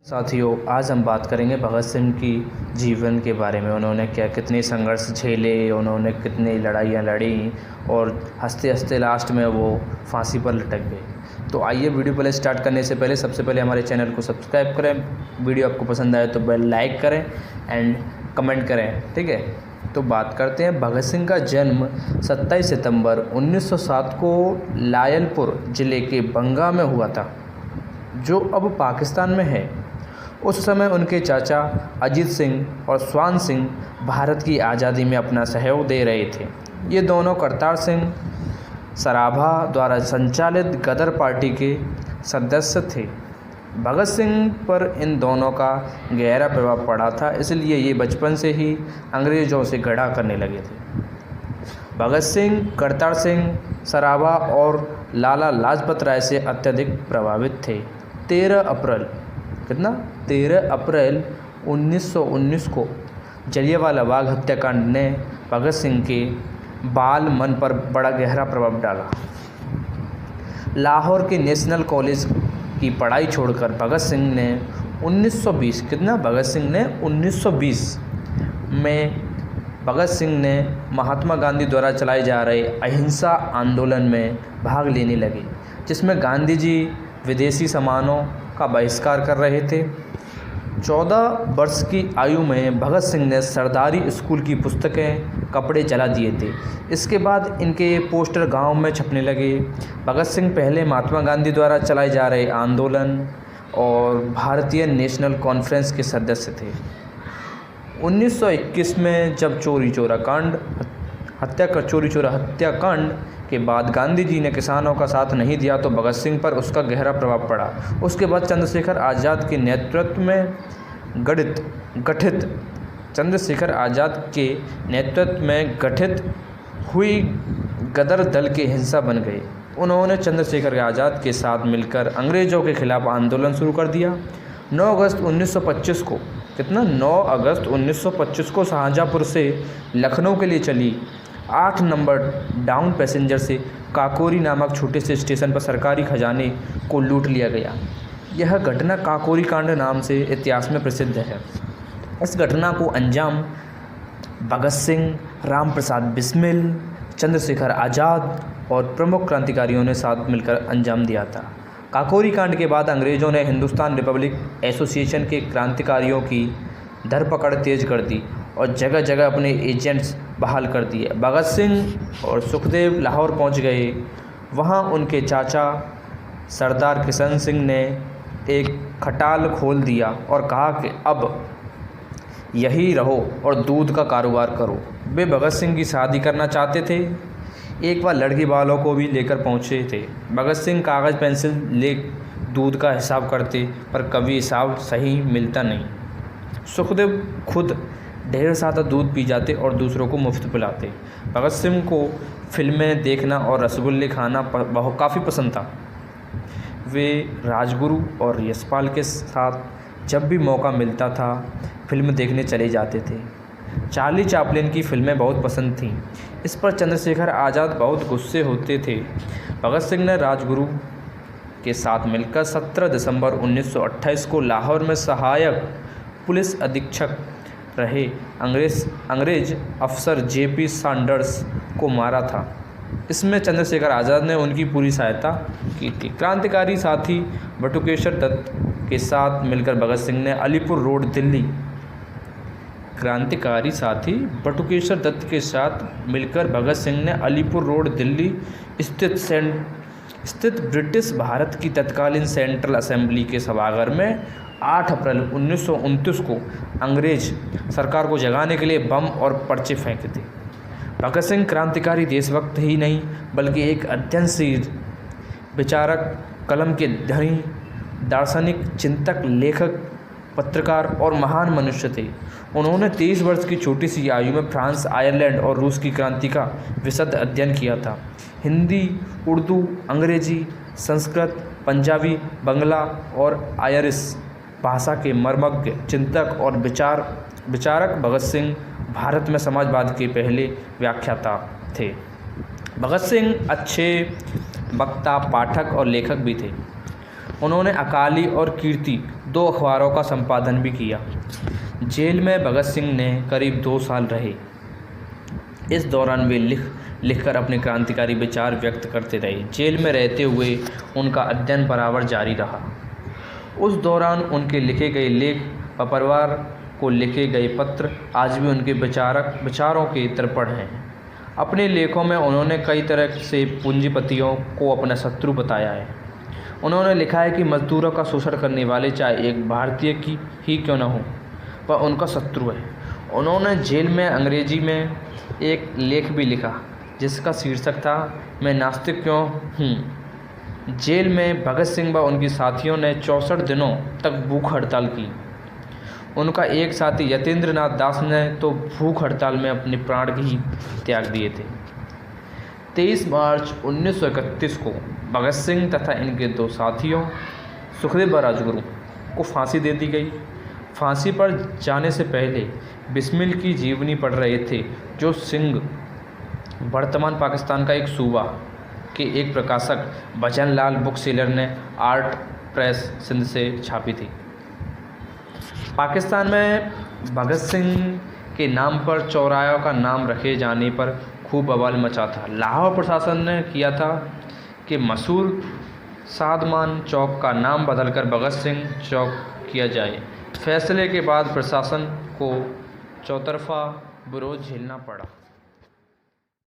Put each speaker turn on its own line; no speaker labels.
साथियों, आज हम बात करेंगे भगत सिंह की जीवन के बारे में। उन्होंने कितने संघर्ष झेले, उन्होंने कितनी लड़ाइयाँ लड़ी और हंसते हंसते लास्ट में वो फांसी पर लटक गए। तो आइए वीडियो पहले स्टार्ट करने से पहले सबसे पहले हमारे चैनल को सब्सक्राइब करें। वीडियो आपको पसंद आए तो बेल लाइक करें एंड कमेंट करें, ठीक है। तो बात करते हैं। भगत सिंह का जन्म 27 सितंबर 1907 को लायलपुर ज़िले के बंगा में हुआ था, जो अब पाकिस्तान में है। उस समय उनके चाचा अजीत सिंह और स्वान सिंह भारत की आज़ादी में अपना सहयोग दे रहे थे। ये दोनों करतार सिंह सराभा द्वारा संचालित गदर पार्टी के सदस्य थे। भगत सिंह पर इन दोनों का गहरा प्रभाव पड़ा था, इसलिए ये बचपन से ही अंग्रेज़ों से गड़ा करने लगे थे। भगत सिंह करतार सिंह सराभा और लाला लाजपत राय से अत्यधिक प्रभावित थे। 13 अप्रैल 1919 को जलियांवाला बाग हत्याकांड ने भगत सिंह के बाल मन पर बड़ा गहरा प्रभाव डाला। लाहौर के नेशनल कॉलेज की पढ़ाई छोड़कर भगत सिंह ने 1920 में भगत सिंह ने महात्मा गांधी द्वारा चलाए जा रहे अहिंसा आंदोलन में भाग लेने लगे, जिसमें गांधी जी विदेशी सामानों का बहिष्कार कर रहे थे। 14 वर्ष की आयु में भगत सिंह ने सरदारी स्कूल की पुस्तकें, कपड़े जला दिए थे। इसके बाद इनके पोस्टर गांव में छपने लगे। भगत सिंह पहले महात्मा गांधी द्वारा चलाए जा रहे आंदोलन और भारतीय नेशनल कॉन्फ्रेंस के सदस्य थे। 1921 में जब चोरी चोरा हत्याकांड के बाद गांधी जी ने किसानों का साथ नहीं दिया तो भगत सिंह पर उसका गहरा प्रभाव पड़ा। उसके बाद चंद्रशेखर आज़ाद के नेतृत्व में गठित हुई गदर दल के हिस्सा बन गए। उन्होंने चंद्रशेखर आज़ाद के साथ मिलकर अंग्रेज़ों के खिलाफ आंदोलन शुरू कर दिया। 9 अगस्त 1925 को शाहजहाँपुर से लखनऊ के लिए चली 8 नंबर डाउन पैसेंजर से काकोरी नामक छोटे से स्टेशन पर सरकारी खजाने को लूट लिया गया। यह घटना काकोरी कांड नाम से इतिहास में प्रसिद्ध है। इस घटना को अंजाम भगत सिंह, राम प्रसाद बिस्मिल, चंद्रशेखर आज़ाद और प्रमुख क्रांतिकारियों ने साथ मिलकर अंजाम दिया था। काकोरी कांड के बाद अंग्रेज़ों ने हिंदुस्तान रिपब्लिक एसोसिएशन के क्रांतिकारियों की धरपकड़ तेज कर दी और जगह जगह अपने एजेंट्स बहाल कर दिए। भगत सिंह और सुखदेव लाहौर पहुंच गए। वहां उनके चाचा सरदार किशन सिंह ने एक खटाल खोल दिया और कहा कि अब यहीं रहो और दूध का कारोबार करो। वे भगत सिंह की शादी करना चाहते थे। एक बार लड़की वालों को भी लेकर पहुंचे थे। भगत सिंह कागज़ पेंसिल ले दूध का हिसाब करते, पर कभी हिसाब सही मिलता नहीं। सुखदेव खुद ढेर सारा दूध पी जाते और दूसरों को मुफ्त पिलाते। भगत सिंह को फिल्में देखना और रसगुल्ले खाना काफ़ी पसंद था। वे राजगुरु और यशपाल के साथ जब भी मौका मिलता था फिल्म देखने चले जाते थे। चार्ली चैपलिन की फिल्में बहुत पसंद थीं। इस पर चंद्रशेखर आज़ाद बहुत गुस्से होते थे। भगत सिंह ने राजगुरु के साथ मिलकर 17 दिसंबर 1928 को लाहौर में सहायक पुलिस अधीक्षक रहे अंग्रेज अफसर जेपी सैंडर्स को मारा था। इसमें चंद्रशेखर आज़ाद ने उनकी पूरी सहायता की थी। क्रांतिकारी साथी बटुकेश्वर दत्त के साथ मिलकर भगत सिंह ने अलीपुर रोड दिल्ली स्थित ब्रिटिश भारत की तत्कालीन सेंट्रल असेंबली के सभागार में 8 अप्रैल 1929 को अंग्रेज सरकार को जगाने के लिए बम और पर्चे फेंके थे। भगत सिंह क्रांतिकारी देशभक्त ही नहीं बल्कि एक अध्ययनशील विचारक, कलम के धनी, दार्शनिक, चिंतक, लेखक, पत्रकार और महान मनुष्य थे। उन्होंने 23 वर्ष की छोटी सी आयु में फ्रांस, आयरलैंड और रूस की क्रांति का विशद अध्ययन किया था। हिंदी, उर्दू, अंग्रेजी, संस्कृत, पंजाबी, बंगला और आयरिश भाषा के मर्मज्ञ, चिंतक और विचारक भगत सिंह भारत में समाजवाद के पहले व्याख्याता थे। भगत सिंह अच्छे वक्ता, पाठक और लेखक भी थे। उन्होंने अकाली और कीर्ति 2 अखबारों का संपादन भी किया। जेल में भगत सिंह ने करीब 2 साल रहे। इस दौरान वे लिखकर अपने क्रांतिकारी विचार व्यक्त करते रहे। जेल में रहते हुए उनका अध्ययन बराबर जारी रहा। उस दौरान उनके लिखे गए लेख व परिवार को लिखे गए पत्र आज भी उनके विचारों के दर्पण हैं। अपने लेखों में उन्होंने कई तरह से पूंजीपतियों को अपना शत्रु बताया है। उन्होंने लिखा है कि मजदूरों का शोषण करने वाले चाहे एक भारतीय की ही क्यों न हो, वह उनका शत्रु है। उन्होंने जेल में अंग्रेजी में एक लेख भी लिखा जिसका शीर्षक था मैं नास्तिक क्यों हूँ। जेल में भगत सिंह व उनके साथियों ने 64 दिनों तक भूख हड़ताल की। उनका एक साथी यतीन्द्र नाथ दास ने तो भूख हड़ताल में अपने प्राण ही त्याग दिए थे। 23 मार्च 1931 को भगत सिंह तथा इनके 2 साथियों सुखदेव व राजगुरु को फांसी दे दी गई। फांसी पर जाने से पहले बिस्मिल की जीवनी पढ़ रहे थे जो सिंह वर्तमान पाकिस्तान का एक सूबा के एक प्रकाशक भजन लाल बुक सेलर ने आर्ट प्रेस सिंध से छापी थी। पाकिस्तान में भगत सिंह के नाम पर चौराहों का नाम रखे जाने पर खूब बवाल मचा था। लाहौर प्रशासन ने किया था कि मशहूर सादमान चौक का नाम बदलकर भगत सिंह चौक किया जाए। फैसले के बाद प्रशासन को चौतरफा विरोध झेलना पड़ा।